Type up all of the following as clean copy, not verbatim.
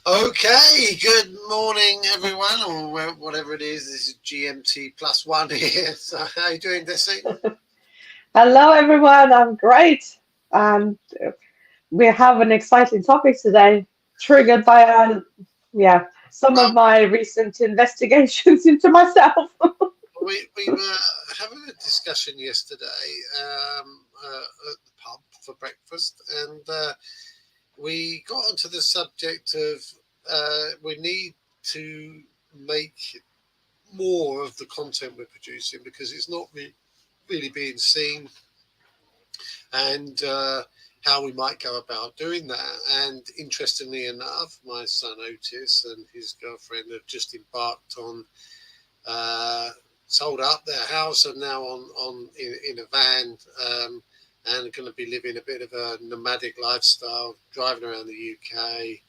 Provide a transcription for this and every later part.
Okay, good morning, everyone, or whatever it is. This is GMT +1 here. So, how are you doing, Desi? Hello, everyone. I'm great. And we have an exciting topic today, triggered by some of Well, my recent investigations into myself. we were having a discussion yesterday at the pub for breakfast, and we got onto the subject of we need to make more of the content we're producing because it's not really being seen, and how we might go about doing that. And interestingly enough, my son Otis and his girlfriend have just embarked on uh, sold up their house and now in a van, and are going to be living a bit of a nomadic lifestyle, driving around the UK,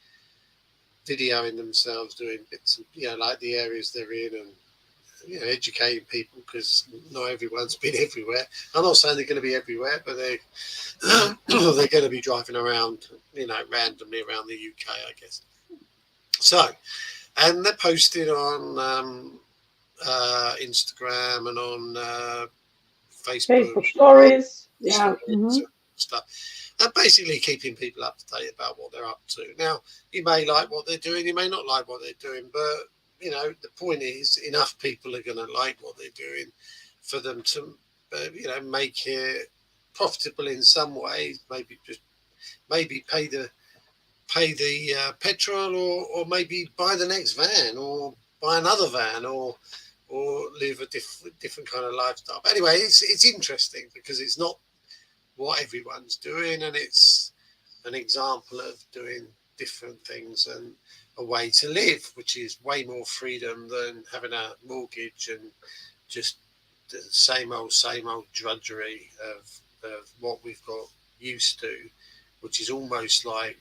videoing themselves doing bits of, like the areas they're in, and educating people because not everyone's been everywhere. I'm not saying they're going to be everywhere, but they're going to be driving around, randomly around the UK, I guess. So, and they're posting on Instagram and on Facebook Facebook stories. Yeah. stories and stuff, and basically keeping people up to date about what they're up to. Now, you may like what they're doing, you may not like what they're doing, but the point is, enough people are going to like what they're doing for them to, make it profitable in some way. Maybe pay the petrol, or maybe buy the next van, or buy another van, or live a different kind of lifestyle. But anyway, it's interesting because it's not what everyone's doing, and it's an example of doing different things and a way to live, which is way more freedom than having a mortgage and just the same old drudgery of what we've got used to, which is almost like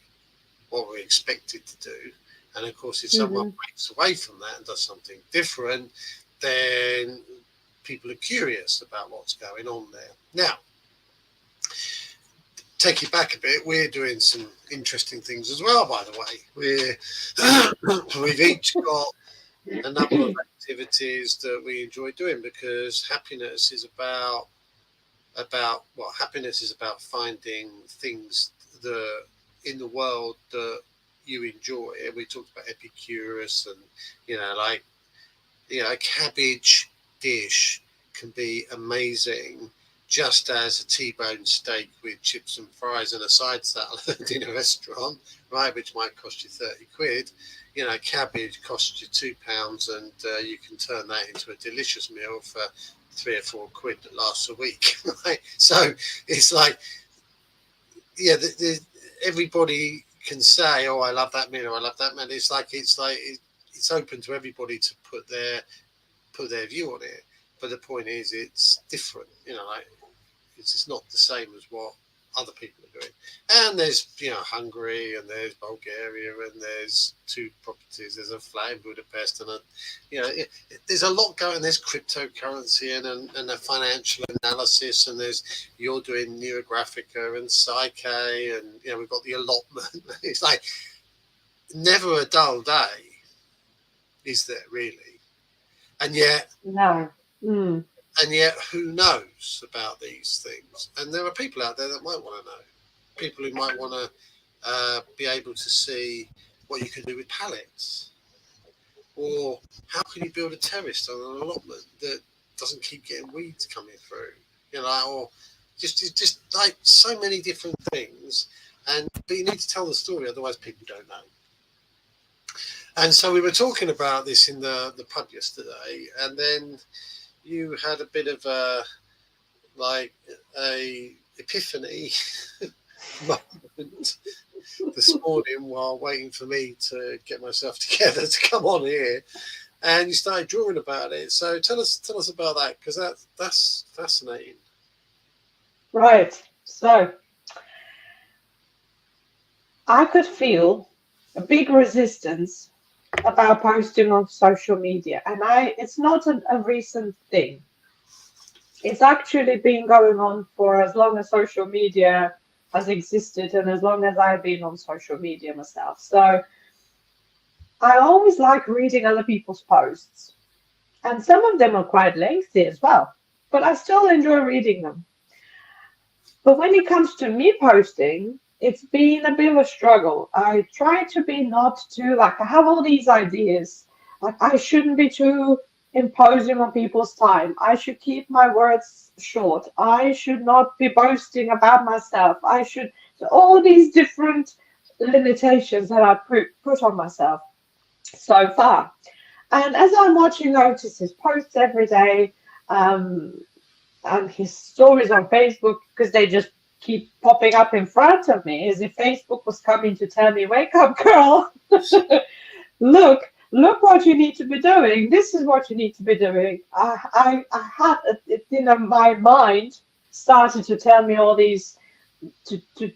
what we're expected to do. And of course, if someone Hmm. breaks away from that and does something different, then people are curious about what's going on there. Now, take it back a bit, we're doing some interesting things as well, by the way. We've each got a number of activities that we enjoy doing because happiness is about finding things that in the world that you enjoy. And we talked about Epicurus, and like, a cabbage dish can be amazing, just as a T-bone steak with chips and fries and a side salad in a restaurant, right, which might cost you 30 quid. Cabbage costs you £2, and you can turn that into a delicious meal for 3 or 4 quid that lasts a week, right? So it's like, everybody can say, "Oh, I love that meal," or "I love that meal." It's open to everybody to put their view on it. But the point is, it's different. Like, it's just not the same as what other people are doing. And there's, Hungary, and there's Bulgaria, and there's two properties. There's a flat in Budapest, and there's a lot going. There's cryptocurrency, and a financial analysis, and you're doing Neurographica and Psyche, and we've got the allotment. It's like never a dull day, is there really? And yet No. Mm. And yet, who knows about these things? And there are people out there that might want to know. People who might want to be able to see what you can do with pallets, or how can you build a terrace on an allotment that doesn't keep getting weeds coming through, or just like so many different things. But you need to tell the story, otherwise people don't know. And so we were talking about this in the pub yesterday, and then you had a bit of a epiphany moment this morning while waiting for me to get myself together to come on here, and you started drawing about it. So tell us about that, because that's fascinating. Right. So I could feel a big resistance about posting on social media, and it's not a recent thing. It's actually been going on for as long as social media has existed and as long as I've been on social media myself. So I always like reading other people's posts, and some of them are quite lengthy as well, but I still enjoy reading them. But when it comes to me posting, it's been a bit of a struggle. I try to be not too, like, I have all these ideas. Like, I shouldn't be too imposing on people's time. I should keep my words short. I should not be boasting about myself. I should, so all these different limitations that I put on myself so far. And as I'm watching Otis's posts every day, um, and his stories on Facebook, because they just keep popping up in front of me as if Facebook was coming to tell me, wake up, girl. Look what you need to be doing. This is what you need to be doing. I had it, my mind started to tell me all these, to, to,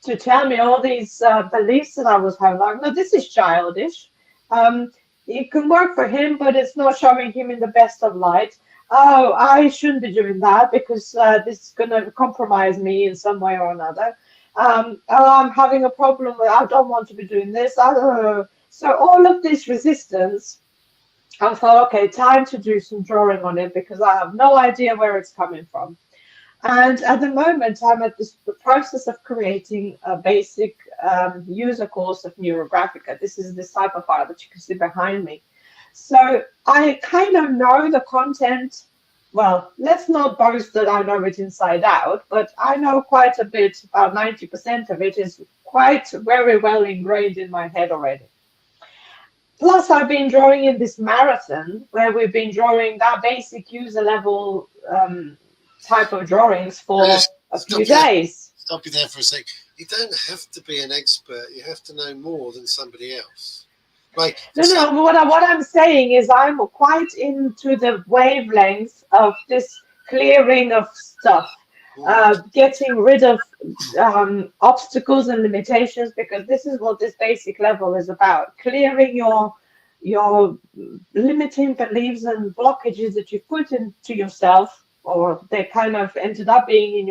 to tell me all these beliefs that I was having. Like, no, this is childish. It can work for him, but it's not showing him in the best of light. Oh, I shouldn't be doing that because this is going to compromise me in some way or another. Oh, I'm having a problem with, I don't want to be doing this. So all of this resistance, I thought, okay, time to do some drawing on it because I have no idea where it's coming from. And at the moment, I'm at the process of creating a basic user course of Neurographica. This is this type of file that you can see behind me. So I kind of know the content. Well, let's not boast that I know it inside out, but I know quite a bit. About 90% of it is quite very well ingrained in my head already. Plus, I've been drawing in this marathon where we've been drawing that basic user level type of drawings for a few days. Stop you there for a sec. You don't have to be an expert. You have to know more than somebody else. Like, no. What I'm saying is I'm quite into the wavelength of this clearing of stuff, getting rid of obstacles and limitations, because this is what this basic level is about: clearing your limiting beliefs and blockages that you put into yourself, or they kind of ended up being in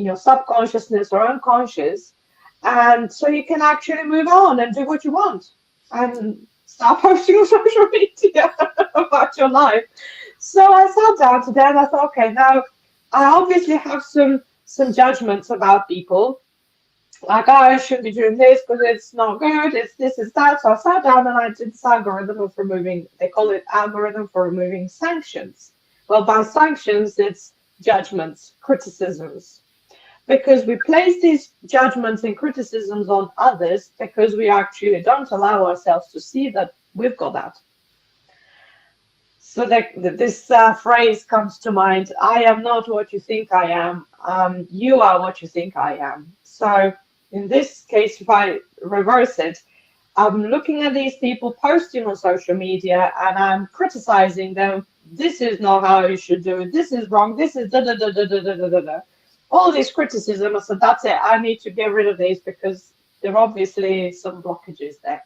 your subconsciousness or unconscious, and so you can actually move on and do what you want and start posting on social media about your life. So I sat down today and I thought, okay, now I obviously have some judgments about people. Like, oh, I shouldn't be doing this because it's not good, it's this, it's that. So I sat down and I did this algorithm of removing, they call it algorithm for removing sanctions. Well, by sanctions, it's judgments, criticisms. Because we place these judgments and criticisms on others because we actually don't allow ourselves to see that we've got that. So this phrase comes to mind: I am not what you think I am. You are what you think I am. So in this case, if I reverse it, I'm looking at these people posting on social media and I'm criticizing them. This is not how you should do it. This is wrong. This is da da da da da da da da. All these criticisms, so that's it. I need to get rid of these because there are obviously some blockages there.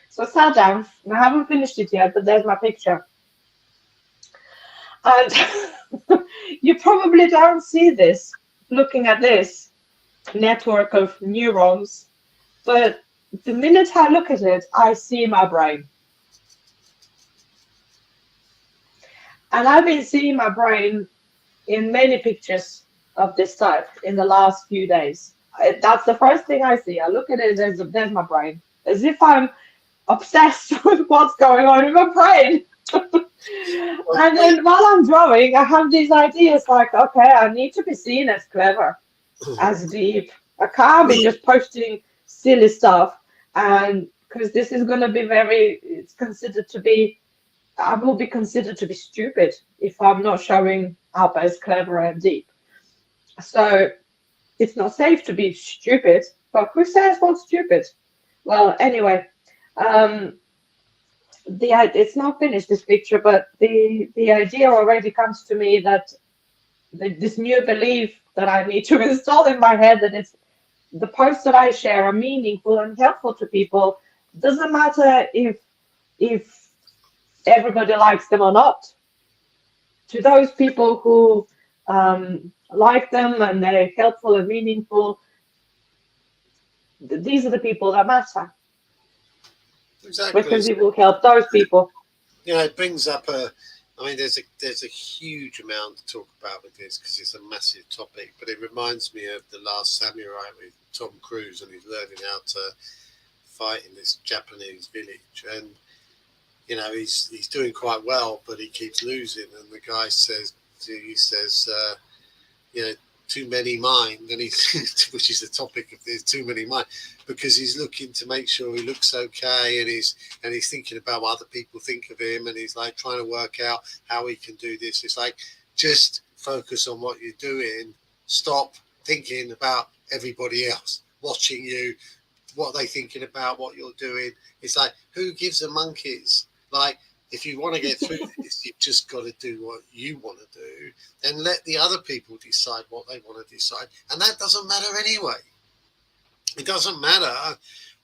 So I sat down, and I haven't finished it yet, but there's my picture. And you probably don't see this looking at this network of neurons, but the minute I look at it, I see my brain. And I've been seeing my brain in many pictures of this type in the last few days. That's the first thing I see. I look at it, there's my brain, as if I'm obsessed with what's going on in my brain. And then while I'm drawing, I have these ideas like, okay, I need to be seen as clever, as deep. I can't be just posting silly stuff, and because this is going to be it's considered to be, I will be considered to be stupid if I'm not showing up as clever and deep. So it's not safe to be stupid, but who says what's stupid? Well, anyway, it's not finished, this picture, but the idea already comes to me that this new belief that I need to install in my head, that it's the posts that I share are meaningful and helpful to people. Doesn't matter if everybody likes them or not. To those people who like them and they're helpful and meaningful, these are the people that matter. Exactly. because it will help those people. It brings up a. I mean, there's a huge amount to talk about with this because it's a massive topic. But it reminds me of the Last Samurai with Tom Cruise, and he's learning how to fight in this Japanese village, and he's doing quite well, but he keeps losing. And the guy says, he says, you know, too many mind, and he's which is the topic of this, too many mind, because he's looking to make sure he looks okay, and he's thinking about what other people think of him, and he's like trying to work out how he can do this. It's like, just focus on what you're doing. Stop thinking about everybody else watching you, what they thinking about what you're doing. It's like, who gives a monkeys? Like, if you want to get through this, you've just got to do what you want to do, and let the other people decide what they want to decide. And that doesn't matter anyway. It doesn't matter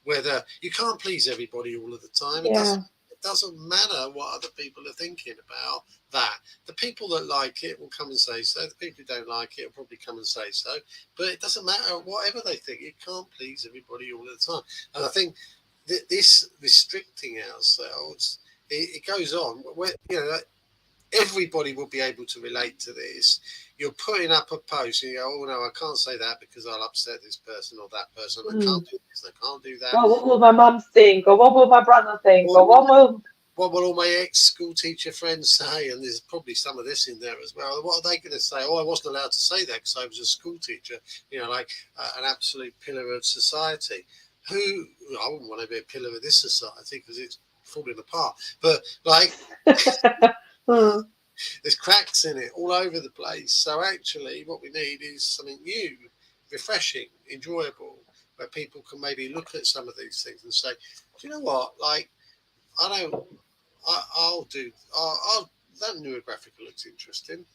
whether you can't please everybody all of the time. Yeah. It doesn't matter what other people are thinking about that. The people that like it will come and say so. The people who don't like it will probably come and say so. But it doesn't matter whatever they think. You can't please everybody all the time. And I think this restricting ourselves, it goes on. Everybody will be able to relate to this. You're putting up a post and you go, oh no, I can't say that because I'll upset this person or that person. I can't do this, I can't do that. Or what will my mum think? Or what will my brother think? Or what will all my ex-school teacher friends say? And there's probably some of this in there as well. What are they going to say? Oh, I wasn't allowed to say that because I was a school teacher, like an absolute pillar of society. I wouldn't want to be a pillar of this society because it's falling apart. But like, there's cracks in it all over the place. So actually what we need is something new, refreshing, enjoyable, where people can maybe look at some of these things and say, do you know what? Like, I'll that newer graphical looks interesting.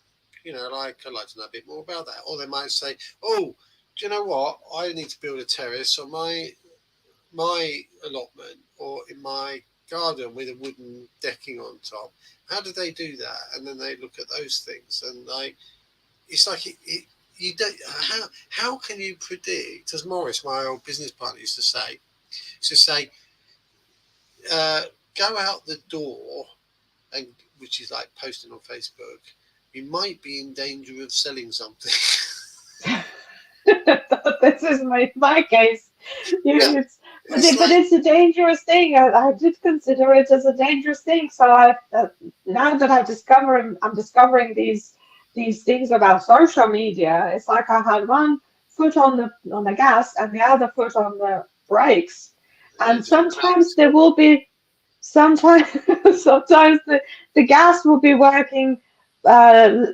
Like, I'd like to know a bit more about that. Or they might say, oh, do you know what? I need to build a terrace on my allotment or in my garden with a wooden decking on top. How do they do that? And then they look at those things, and it's like you don't. How can you predict? As Morris, my old business partner, used to say, go out the door, and which is like posting on Facebook. You might be in danger of selling something. This is my case. Yeah. But it's a dangerous thing. I did consider it as a dangerous thing. So now that I'm discovering these things about social media. It's like I had one foot on the gas and the other foot on the brakes. And sometimes there will be sometimes sometimes the gas will be working uh,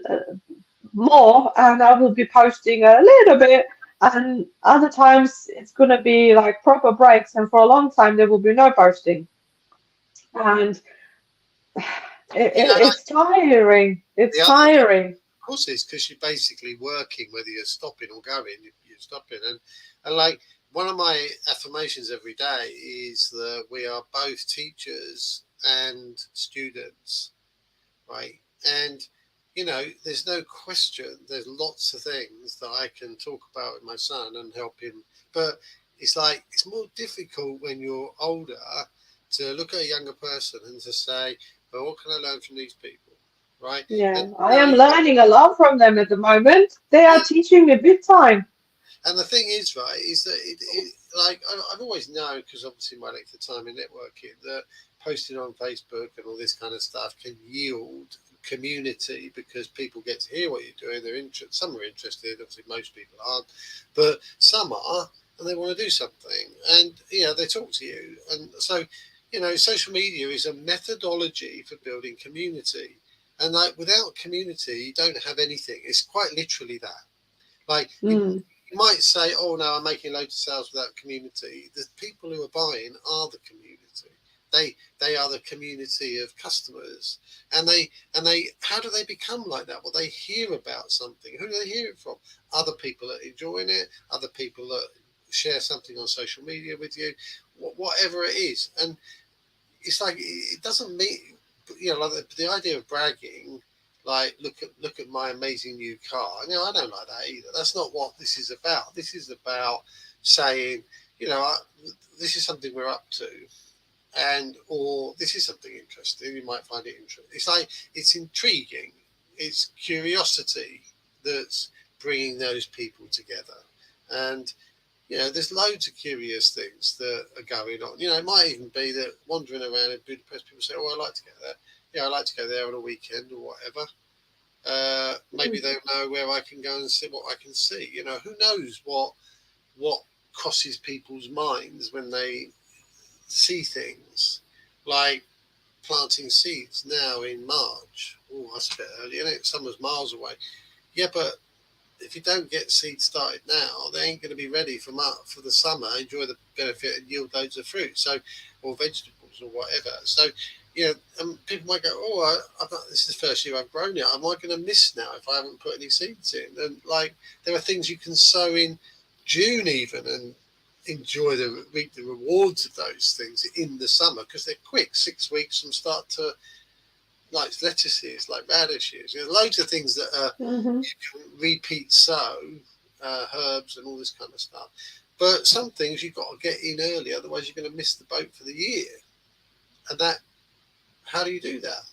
more, and I will be posting a little bit, and other times it's going to be like proper breaks, and for a long time there will be no posting, and Like it's tiring. It's the other, tiring. of course, it's because you're basically working, whether you're stopping or going, you're stopping. And like, one of my affirmations every day is that we are both teachers and students, right? And there's no question. There's lots of things that I can talk about with my son and help him, but it's like, it's more difficult when you're older to look at a younger person and to say, well, what can I learn from these people, right? Yeah, And I am learning a lot from them at the moment. They are teaching me big time. and the thing is, right, is that like, I've always known, because obviously my length of time in networking, that posting on Facebook and all this kind of stuff can yield community, because people get to hear what you're doing. They're interested. Some are interested. Obviously, most people aren't, but some are, and they want to do something. And they talk to you. And so, social media is a methodology for building community. And like, without community, you don't have anything. It's quite literally that. Like, Mm, you might say, "Oh no, I'm making loads of sales without community." The people who are buying are the community. They are the community of customers, and they. How do they become like that? Well, they hear about something. Who do they hear it from? Other people that are enjoying it. Other people that share something on social media with you, whatever it is. And it's like, it doesn't mean, like the idea of bragging. Like, look at my amazing new car. I don't like that either. That's not what this is about. This is about saying, this is something we're up to, or this is something interesting, you might find it interesting. It's like, it's intriguing, it's curiosity that's bringing those people together. And there's loads of curious things that are going on. It might even be that wandering around in Budapest, people say, "Oh, I like to go there. Yeah, I like to go there on a weekend or whatever." Maybe they'll know where I can go and see what I can see. Who knows what crosses people's minds when they see things like planting seeds now in March. Oh, that's a bit early, isn't it? Summer's miles away. Yeah, but if you don't get seeds started now, they ain't going to be ready for the summer. Enjoy the benefit and yield loads of fruit, or vegetables or whatever. So, people might go, "Oh, this is the first year I've grown it. Am I going to miss now if I haven't put any seeds in?" And there are things you can sow in June even, and enjoy reap the rewards of those things in the summer, because they're quick, 6 weeks from start to, like lettuces, like radishes. There's loads of things that are repeat sow, herbs and all this kind of stuff. But some things you've got to get in early, otherwise you're going to miss the boat for the year. And how do you do that?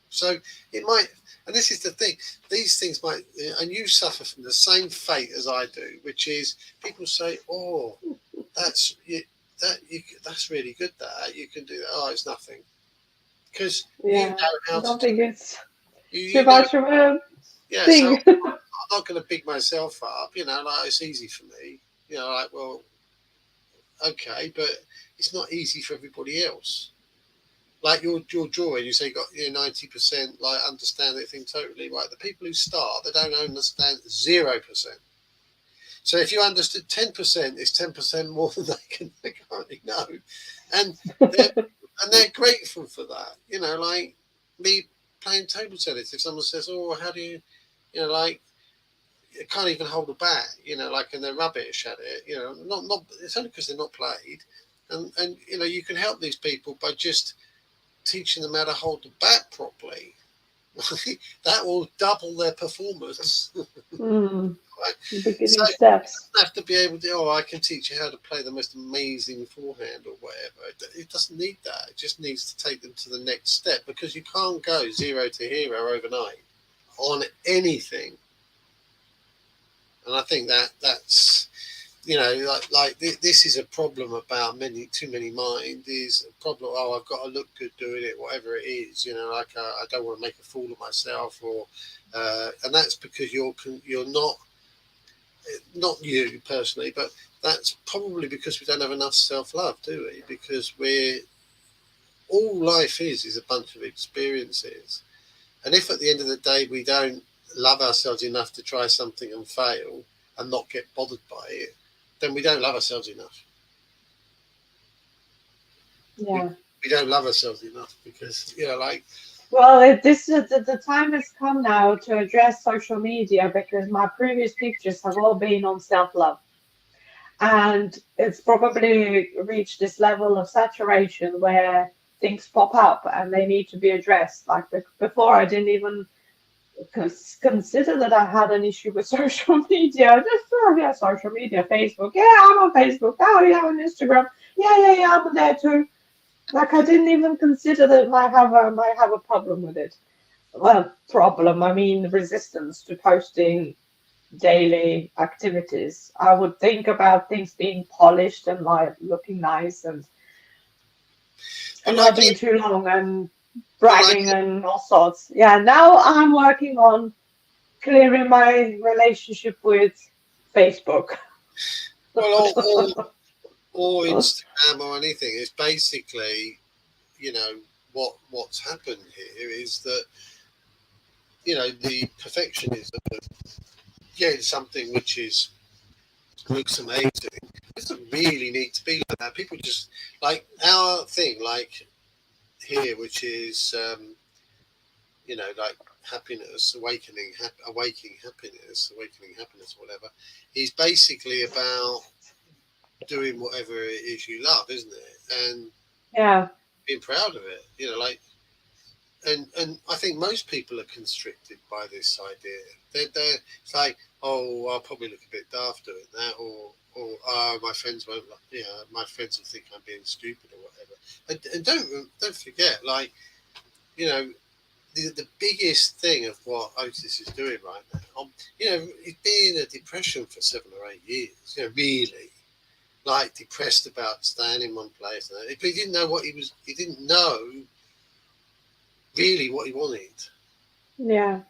So it might, and this is the thing, these things might, and you suffer from the same fate as I do, which is people say, "Oh, that's really good. That you can do that." Oh, it's nothing, because you know how to do it. It's You too know, much of a so thing. I'm not going to big myself up. Like, it's easy for me. Like, well, okay, but it's not easy for everybody else. Like your drawing, you say you got 90%, like, understand that thing totally right. The people who start, they don't understand 0%. So if you understood 10%, it's 10% more than they currently know, and they're grateful for that. Like me playing table tennis. If someone says, "Oh, how do you," like, you can't even hold a bat, like, and they're rubbish at it. Not it's only because they're not played, and you can help these people by just teaching them how to hold the bat properly. That will double their performance. Right? So Beginning steps. have to be able to, "Oh, I can teach you how to play the most amazing forehand," or whatever. It doesn't need that. It just needs to take them to the next step, because you can't go 0 to hero overnight on anything. And I think that's this is a problem about too many mind, is a problem. "Oh, I've got to look good doing it," whatever it is. Like, I don't want to make a fool of myself, or and that's because you're not you personally, but that's probably because we don't have enough self-love, do we? Because all life is a bunch of experiences, and if at the end of the day we don't love ourselves enough to try something and fail and not get bothered by it, then we don't love ourselves enough. Yeah. We don't love ourselves enough, because Well, this is the time has come now to address social media, because my previous pictures have all been on self-love. And it's probably reached this level of saturation where things pop up and they need to be addressed. Like, before, I didn't even consider that I had an issue with social media. I just, "Oh, yeah, social media, Facebook. Yeah, I'm on Facebook. Oh, yeah, on Instagram. Yeah, I'm there too." Like, I didn't even consider that might have a problem with it. Well, problem, I mean resistance to posting daily activities. I would think about things being polished and like looking nice, but and like not being too long and bragging and all sorts. Yeah, now I'm working on clearing my relationship with Facebook. well, or Instagram or anything. It's basically, what's happened here is that, the perfectionism of getting something which looks amazing. It doesn't really need to be like that. People just, like, our thing, like here, which is like happiness, awakening happiness, or whatever, is basically about doing whatever it is you love, isn't it? And Yeah, being proud of it. Like, and I think most people are constricted by this idea. It's like, "Oh, I'll probably look a bit daft doing that," or "Oh, my friends won't, my friends will think I'm being stupid," or whatever. And don't forget, like, you know, the biggest thing of what Otis is doing right now, you know, he's been in a depression for 7 or 8 years, you know, really, like depressed about staying in one place. But he didn't know what he didn't know really what he wanted. Yeah.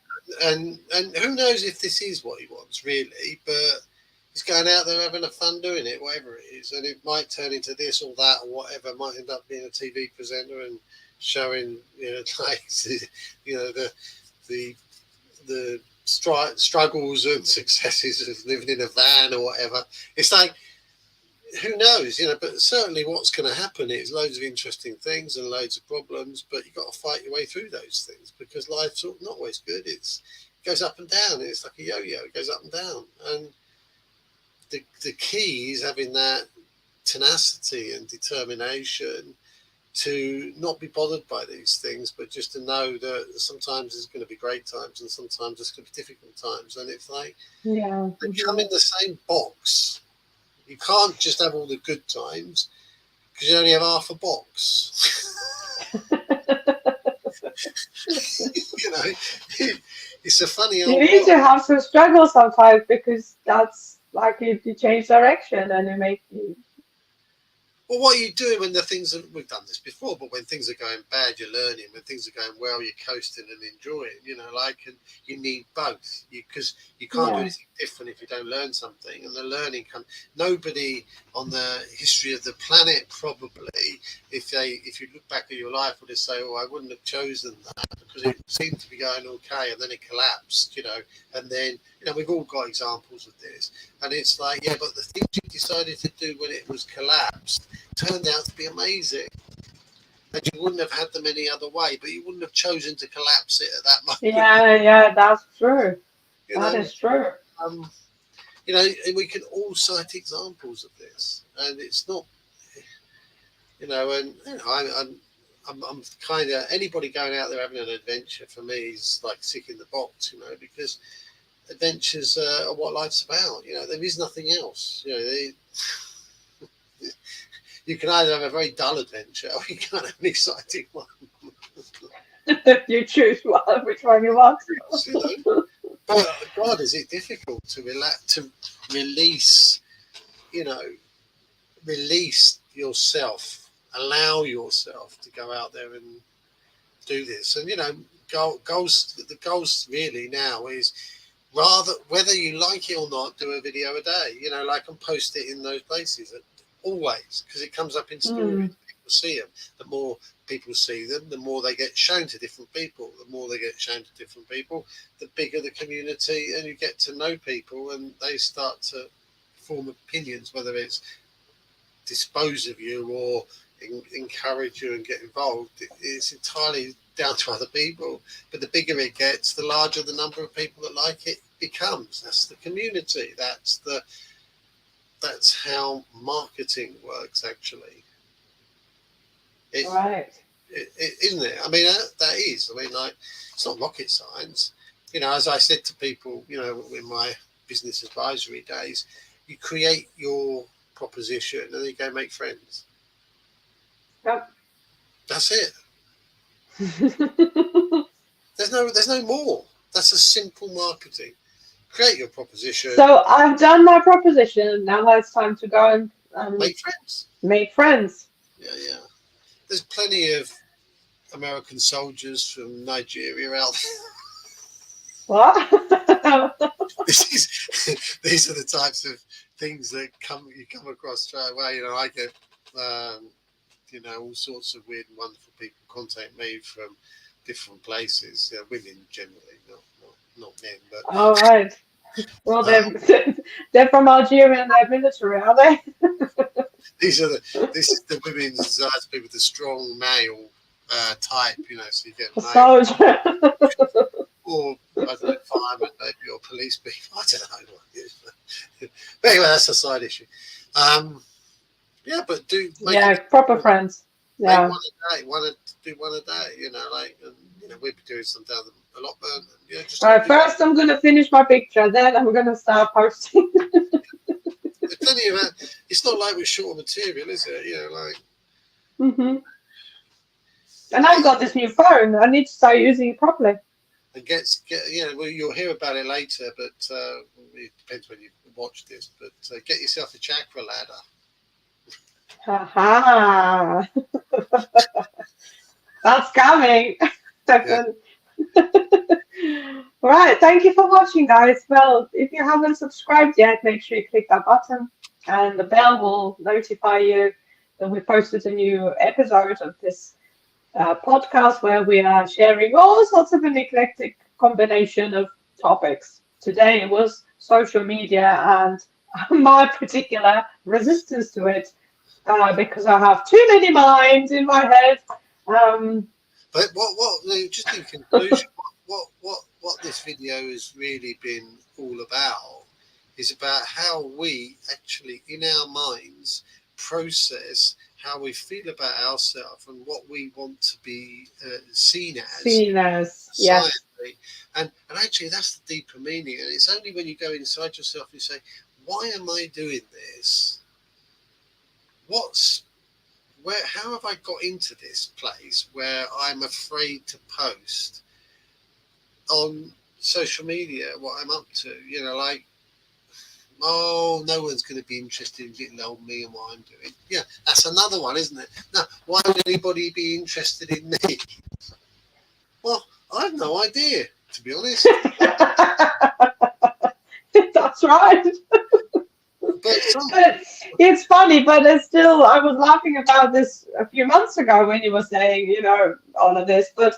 And who knows if this is what he wants, really, but he's going out there having a fun doing it, whatever it is. And it might turn into this or that or whatever, it might end up being a TV presenter and showing, you know, like, you know, the struggles and successes of living in a van or whatever. It's like, who knows, you know, but certainly what's going to happen is loads of interesting things and loads of problems, but you've got to fight your way through those things because life's not always good. It goes up and down. It's like a yo-yo. It goes up and down. And the key is having that tenacity and determination to not be bothered by these things, but just to know that sometimes there's going to be great times and sometimes there's going to be difficult times. And it's like, Yeah. they come in the same box. You can't just have all the good times because you only have half a box. You know, it's a funny old You need to have some struggle sometimes because that's like you change direction and you make you. Well, what are you doing when the things are, we've done this before, but when things are going bad, you're learning. When things are going well, you're coasting and enjoying, you know, like, and you need both because you can't do anything different if you don't learn something. And the learning comes, nobody on the history of the planet, probably, if you look back at your life, would have say, oh, I wouldn't have chosen that because it seemed to be going okay. And then it collapsed, you know, and then, you know, we've all got examples of this. And it's like, yeah, but the things you decided to do when it was collapsed turned out to be amazing. And you wouldn't have had them any other way, but you wouldn't have chosen to collapse it at that moment. Yeah, that's true. That is true. You know, and we can all cite examples of this. And it's not, you know, and you know, I'm kind of, anybody going out there having an adventure for me is like ticking the box, you know, because adventures are what life's about. You know, there is nothing else. You know, you can either have a very dull adventure or you can have an exciting one. You choose which one you want. You know? But God, is it difficult to release, you know, release yourself, allow yourself to go out there and do this. And, you know, the goals really now is rather, whether you like it or not, do a video a day, you know, like, and post it in those places always, because it comes up in stories. People see them. The more people see them, the more they get shown to different people. The more they get shown to different people, the bigger the community, and you get to know people, and they start to form opinions, whether it's dispose of you or encourage you and get involved. It's entirely down to other people. But the bigger it gets, the larger the number of people that like it becomes. That's the community. That's how marketing works, actually. Right. Isn't it? I mean, that is. I mean, like, it's not rocket science. You know, as I said to people, you know, in my business advisory days, you create your proposition and then you go make friends. Yep. That's it. There's no more. That's a simple marketing. Create your proposition. So I've done my proposition. Now it's time to go and make friends. Make friends. Yeah. There's plenty of American soldiers from Nigeria out there. What? These are the types of things that you come across straight away. You know, I get you know, all sorts of weird and wonderful people contact me from different places. Women generally, not men. But all right. Well, they're from Algeria and they're military, are they? This is the women's people with the strong male type, you know. So you get soldier, or I don't know, firemen, maybe, or police people. I don't know what it is. But anyway, that's a side issue. Yeah, but proper friends. Yeah, make one a day. Do one a day. You know, like, and, you know, we'll be doing some down the allotment. And, you know, just all right. First, I'm gonna finish my picture. Then I'm gonna start posting. There's plenty of that. It's not like we're short of material, is it? You know, like, And I've got this new phone. I need to start using it properly. And well, you'll hear about it later, but it depends when you watch this. But get yourself a chakra ladder. Haha. That's coming. Yeah. Right, thank you for watching, guys. Well, if you haven't subscribed yet, make sure you click that button, and the bell will notify you that we posted a new episode of this podcast where we are sharing all sorts of an eclectic combination of topics. Today it was social media and my particular resistance to it, because I have too many minds in my head. But just in conclusion, what this video has really been all about is about how we actually, in our minds, process how we feel about ourselves and what we want to be seen as Yes. and actually that's the deeper meaning. And it's only when you go inside yourself and you say, why am I doing this? How have I got into this place where I'm afraid to post on social media what I'm up to? Like, oh, no one's going to be interested in little old me and what I'm doing. Yeah, that's another one, isn't it? Now, why would anybody be interested in me? Well, I have no idea, to be honest. That's right. But it's funny, but it's still, I was laughing about this a few months ago when you were saying, all of this, but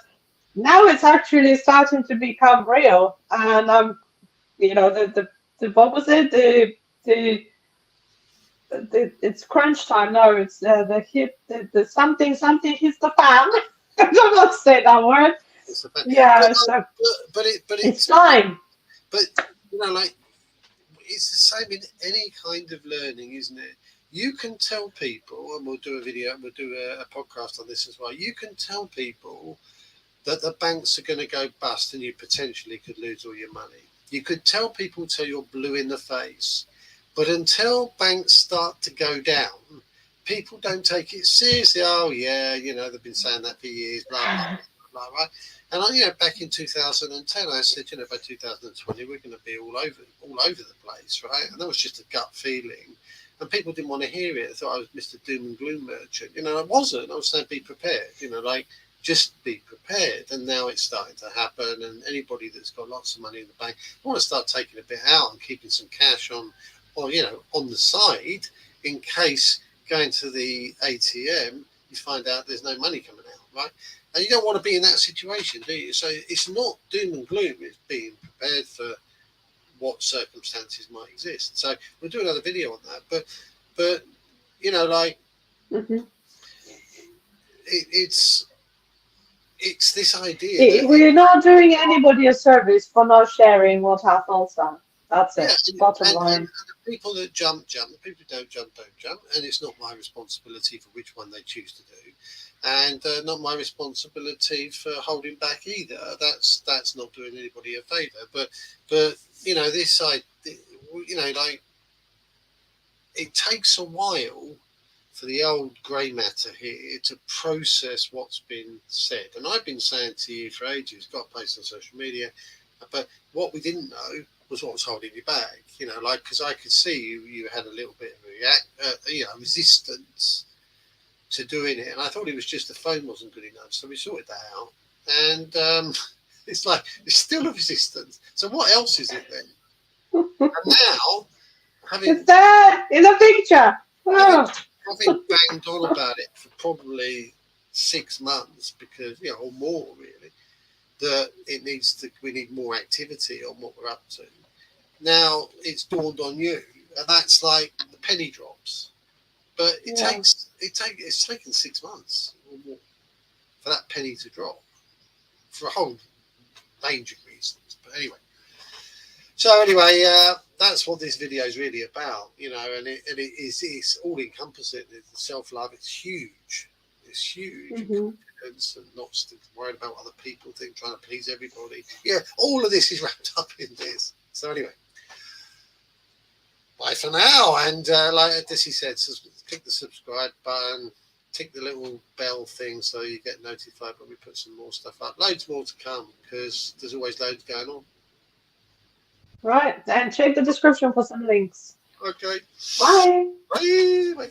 now it's actually starting to become real. And the what was it? It's crunch time. No, it's the something hits the fan. I don't want to say that word. Yeah, but it's time. But like, it's the same in any kind of learning, isn't it? You can tell people, and we'll do a podcast on this as well. You can tell people that the banks are going to go bust and you potentially could lose all your money. You could tell people till you're blue in the face. But until banks start to go down, people don't take it seriously. Oh, yeah, they've been saying that for years, blah, blah, blah, blah, right? And back in 2010, I said, by 2020, we're going to be all over the place, right? And that was just a gut feeling. And people didn't want to hear it. They thought I was Mr. Doom and Gloom merchant. I wasn't. I was saying be prepared, just be prepared. And now it's starting to happen. And anybody that's got lots of money in the bank, want to start taking a bit out and keeping some cash on the side, in case going to the ATM, you find out there's no money coming out, right? And you don't want to be in that situation, do you? So it's not doom and gloom, it's being prepared for what circumstances might exist. So we'll do another video on that. But it's this idea that we're not doing anybody a service for not sharing what our thoughts are. That's it. Bottom line. And the people that jump. The people who don't jump. And it's not my responsibility for which one they choose to do. And not my responsibility for holding back either. That's not doing anybody a favour. But this side, like, it takes a while for the old grey matter here to process what's been said. And I've been saying to you for ages, got to post on social media, but what we didn't know was what was holding you back. Because I could see you had a little bit of resistance to doing it, and I thought it was just the phone wasn't good enough, so we sorted that out. And it's like it's still a resistance. So what else is it then? And now, it's there in the picture. Having banged on about it for probably 6 months, because or more really, that we need more activity on what we're up to. Now it's dawned on you, and that's like the penny drops. But it's taken 6 months or more for that penny to drop, for a whole range of reasons. But anyway, that's what this video is really about, and it's all encompassing. Self-love, it's huge. It's huge. Confidence and not worried about what other people think, trying to please everybody. Yeah, all of this is wrapped up in this. So anyway, bye for now. And like Dissy said, click the subscribe button, tick the little bell thing so you get notified when we put some more stuff up. Loads more to come because there's always loads going on. Right, and check the description for some links. Okay. Bye. Bye. Bye.